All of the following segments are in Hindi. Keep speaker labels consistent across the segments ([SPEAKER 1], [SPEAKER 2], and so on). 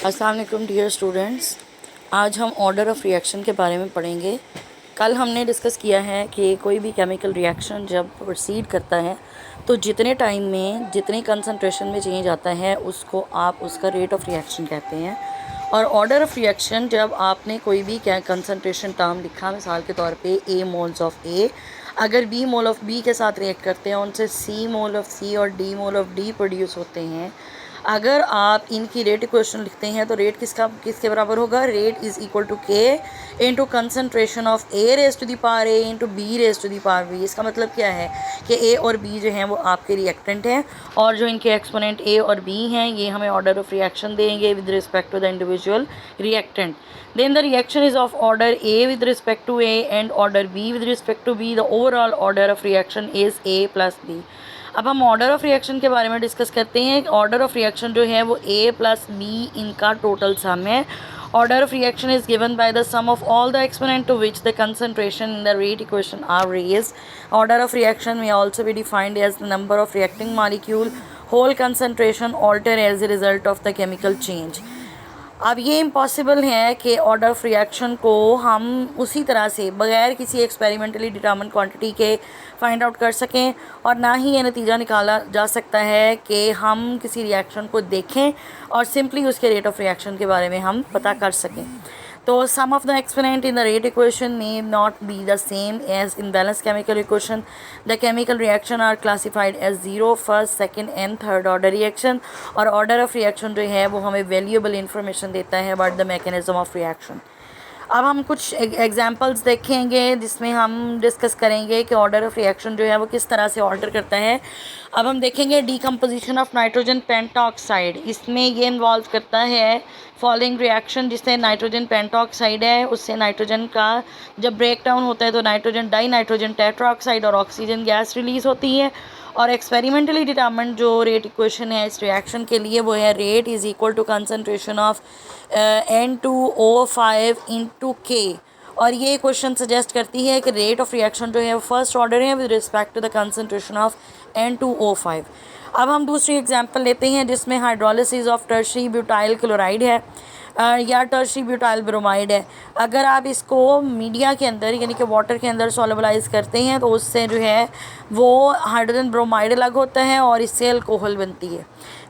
[SPEAKER 1] अस्सलाम वालेकुम डियर स्टूडेंट्स। आज हम ऑर्डर ऑफ़ रिएक्शन के बारे में पढ़ेंगे। कल हमने डिस्कस किया है कि कोई भी केमिकल रिएक्शन जब प्रोसीड करता है तो जितने टाइम में जितनी कंसंट्रेशन में चेंज आता है उसको आप उसका रेट ऑफ़ रिएक्शन कहते हैं। और ऑर्डर ऑफ़ रिएक्शन जब आपने कोई भी कंसंट्रेशन टर्म लिखा, मिसाल के तौर पे ए मोल्स ऑफ़ ए, अगर बी मोल ऑफ़ बी के साथ रिएक्ट करते हैं उनसे सी मोल ऑफ़ सी और D mole of D produce होते हैं। अगर आप इनकी रेट इक्वेशन लिखते हैं तो रेट किसके बराबर होगा? Rate is equal to K into concentration of A raise to the power A into B raise to the power B. इसका मतलब क्या है कि ए और बी जो हैं वो आपके रिएक्टेंट हैं और जो इनके एक्सपोनेंट ए और बी हैं ये हमें ऑर्डर ऑफ रिएक्शन देंगे with respect to the individual reactant. Then the reaction is of order A with respect to A and order B with respect to B. The overall order of reaction is A plus B. अब हम ऑर्डर ऑफ़ रिएक्शन के बारे में डिस्कस करते हैं। ऑर्डर ऑफ़ रिएक्शन जो है वो A प्लस B इनका टोटल सम है। Order of reaction is given by the sum of all the exponent to which the concentration in the rate equation are raised. Order of reaction may also be defined as the number of reacting molecule whose concentration alter as a result of the chemical change. अब ये इम्पॉसिबल है कि ऑर्डर ऑफ रिएक्शन को हम उसी तरह से बग़ैर किसी एक्सपेरिमेंटली डिटर्मिन क्वांटिटी के फाइंड आउट कर सकें और ना ही ये नतीजा निकाला जा सकता है कि हम किसी रिएक्शन को देखें और सिंपली उसके रेट ऑफ रिएक्शन के बारे में हम पता कर सकें। तो sum of the exponent in the rate equation may not be the same as in balanced chemical equation. The chemical reaction are classified as 0, first, second and third order reaction. और order of reaction जो है वो हमें valuable information देता है about the mechanism of reaction. अब हम कुछ एग्जांपल्स देखेंगे जिसमें हम डिस्कस करेंगे कि ऑर्डर ऑफ रिएक्शन जो है वो किस तरह से ऑर्डर करता है। अब हम देखेंगे डीकम्पोजिशन ऑफ नाइट्रोजन पेंटॉक्साइड। इसमें ये इन्वॉल्व करता है फॉलोइंग रिएक्शन, जिससे नाइट्रोजन पेंटॉक्साइड है उससे नाइट्रोजन का जब ब्रेक डाउन होता है तो नाइट्रोजन डाई नाइट्रोजन टेट्राऑक्साइड और ऑक्सीजन गैस रिलीज़ होती है। और एक्सपेरिमेंटली डिटर्मिन्ड जो रेट इक्वेशन है इस रिएक्शन के लिए वो है rate is equal to concentration of N2O5 into K. और ये क्वेश्चन सजेस्ट करती है कि रेट ऑफ रिएक्शन जो है वो फर्स्ट ऑर्डर है with respect to the concentration of N2O5। अब हम दूसरी एग्जांपल लेते हैं जिसमें hydrolysis of tertiary butyl chloride है या टर्शरी ब्यूटाइल ब्रोमाइड है। अगर आप इसको मीडिया के अंदर यानी कि वाटर के अंदर सॉल्युबलाइज करते हैं तो उससे जो है वो हाइड्रोजन ब्रोमाइड अलग होता है और इससे अल्कोहल बनती है।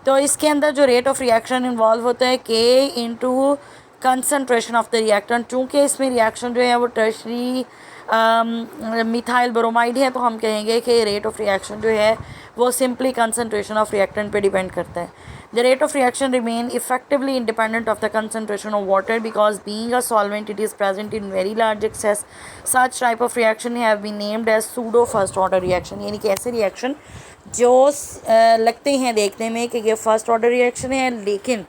[SPEAKER 1] तो इसके अंदर जो रेट ऑफ रिएक्शन इन्वॉल्व होता है के into concentration of the reactant. चूँकि इसमें रिएक्शन जो है वो टर्शरी मिथाइल ब्रोमाइड है तो हम कहेंगे कि रेट ऑफ रिएक्शन जो है वो सिंपली कंसनट्रेशन ऑफ रिएक्टेंट पे डिपेंड करता है। The rate of reaction remain effectively independent of the concentration of water because being a solvent it is present in very large excess. Such type of reaction have been named as pseudo first order reaction। यानी कि ऐसे रिएक्शन जो लगते हैं देखने में कि ये फर्स्ट ऑर्डर रिएक्शन है लेकिन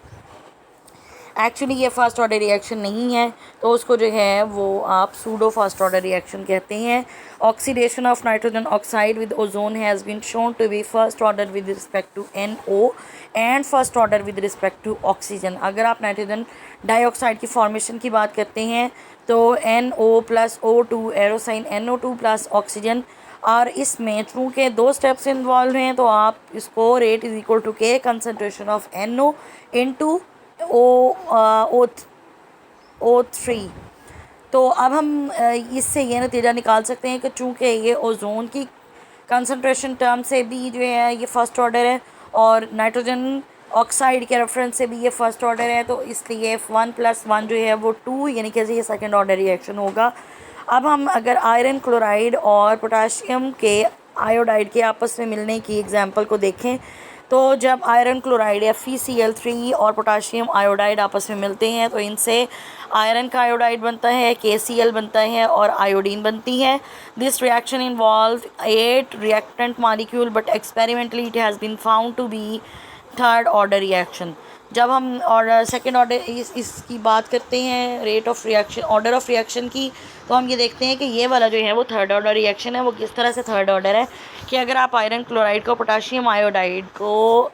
[SPEAKER 1] एक्चुअली ये फर्स्ट ऑर्डर रिएक्शन नहीं है, तो उसको जो है वो आप सूडो फर्स्ट ऑर्डर रिएक्शन कहते हैं। Oxidation of nitrogen oxide with ozone has been shown to be first order with respect to NO and first order with respect to oxygen. अगर आप नाइट्रोजन डाइऑक्साइड की फॉर्मेशन की बात करते हैं तो NO plus O2 एरोसाइन NO2 plus oxygen, और इसमें चूँकि दो स्टेप्स इन्वॉल्व हैं तो आप इसको रेट इज़ इक्वल टू के concentration of NO into O3। तो अब हम इससे ये नतीजा निकाल सकते हैं कि चूँकि ये ओजोन की कंसंट्रेशन टर्म से भी जो है ये फर्स्ट ऑर्डर है और नाइट्रोजन ऑक्साइड के रेफरेंस से भी ये फर्स्ट ऑर्डर है, तो इसलिए 1 + 1 जो है वो 2 यानी कि ये सेकंड ऑर्डर रिएक्शन होगा। अब हम अगर आयरन क्लोराइड और पोटाशियम के आयोडाइड के आपस में मिलने की एग्जांपल को देखें तो जब आयरन क्लोराइड FeCl3 और पोटाशियम आयोडाइड आपस में मिलते हैं तो इनसे आयरन का आयोडाइड बनता है, KCl बनता है और आयोडीन बनती है। This reaction involve 8 reactant molecule but experimentally it has been found to be third order reaction. जब हम और सेकेंड ऑर्डर इसकी बात करते हैं rate of reaction order of reaction की, तो हम ये देखते हैं कि ये वाला जो है वो थर्ड ऑर्डर रिएक्शन है। वो किस तरह से थर्ड ऑर्डर है कि अगर आप आयरन क्लोराइड को पोटाशियम आयोडाइड को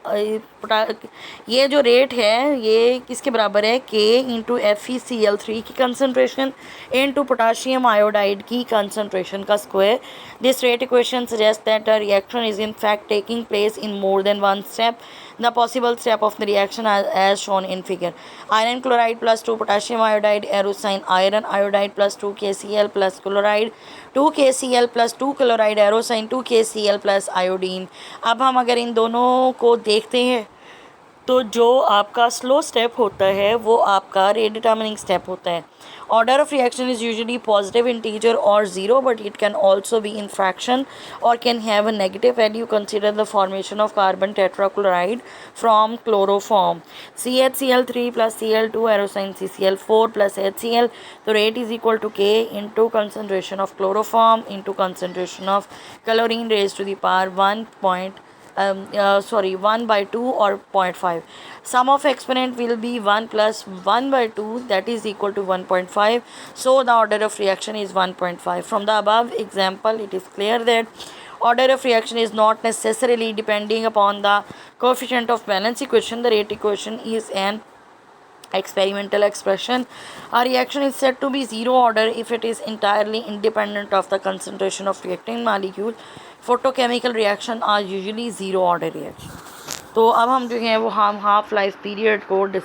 [SPEAKER 1] ये जो रेट है ये किसके बराबर है, K इंटू FeCl3 की कंसनट्रेशन इंटू पोटाशियम आयोडाइड की कंसनट्रेशन का square. This rate equation suggest that a reaction is in fact taking place in more than one step. The possible step of the reaction as shown in figure. Iron chloride plus 2 potassium iodide erosine iron iodide plus 2 KCl plus chloride 2 KCl plus 2 chloride erosine 2 KCl plus iodine. अब हम अगर इन दोनों को देखते हैं तो जो आपका स्लो स्टेप होता है वो आपका रेट डिटर्मिनिंग स्टेप होता है. Order of reaction is usually positive integer or zero, but it can also be in fraction or can have a negative value. Consider the formation of carbon tetrachloride from chloroform. CHCl3 plus Cl2 arrow sign CCl4 plus HCl. तो rate is equal to K into concentration of chloroform into concentration of chlorine raise to the power 1/2 or 0.5. Sum of exponent will be 1 plus 1/2, that is equal to 1.5. So the order of reaction is 1.5. From the above example, it is clear that order of reaction is not necessarily depending upon the coefficient of balance equation. The rate equation is an experimental expression. A reaction is said to be zero order if it is entirely independent of the concentration of reacting molecule. Photochemical reaction are usually zero order reaction. तो अब हम जो है वो हम हाफ लाइफ पीरियड को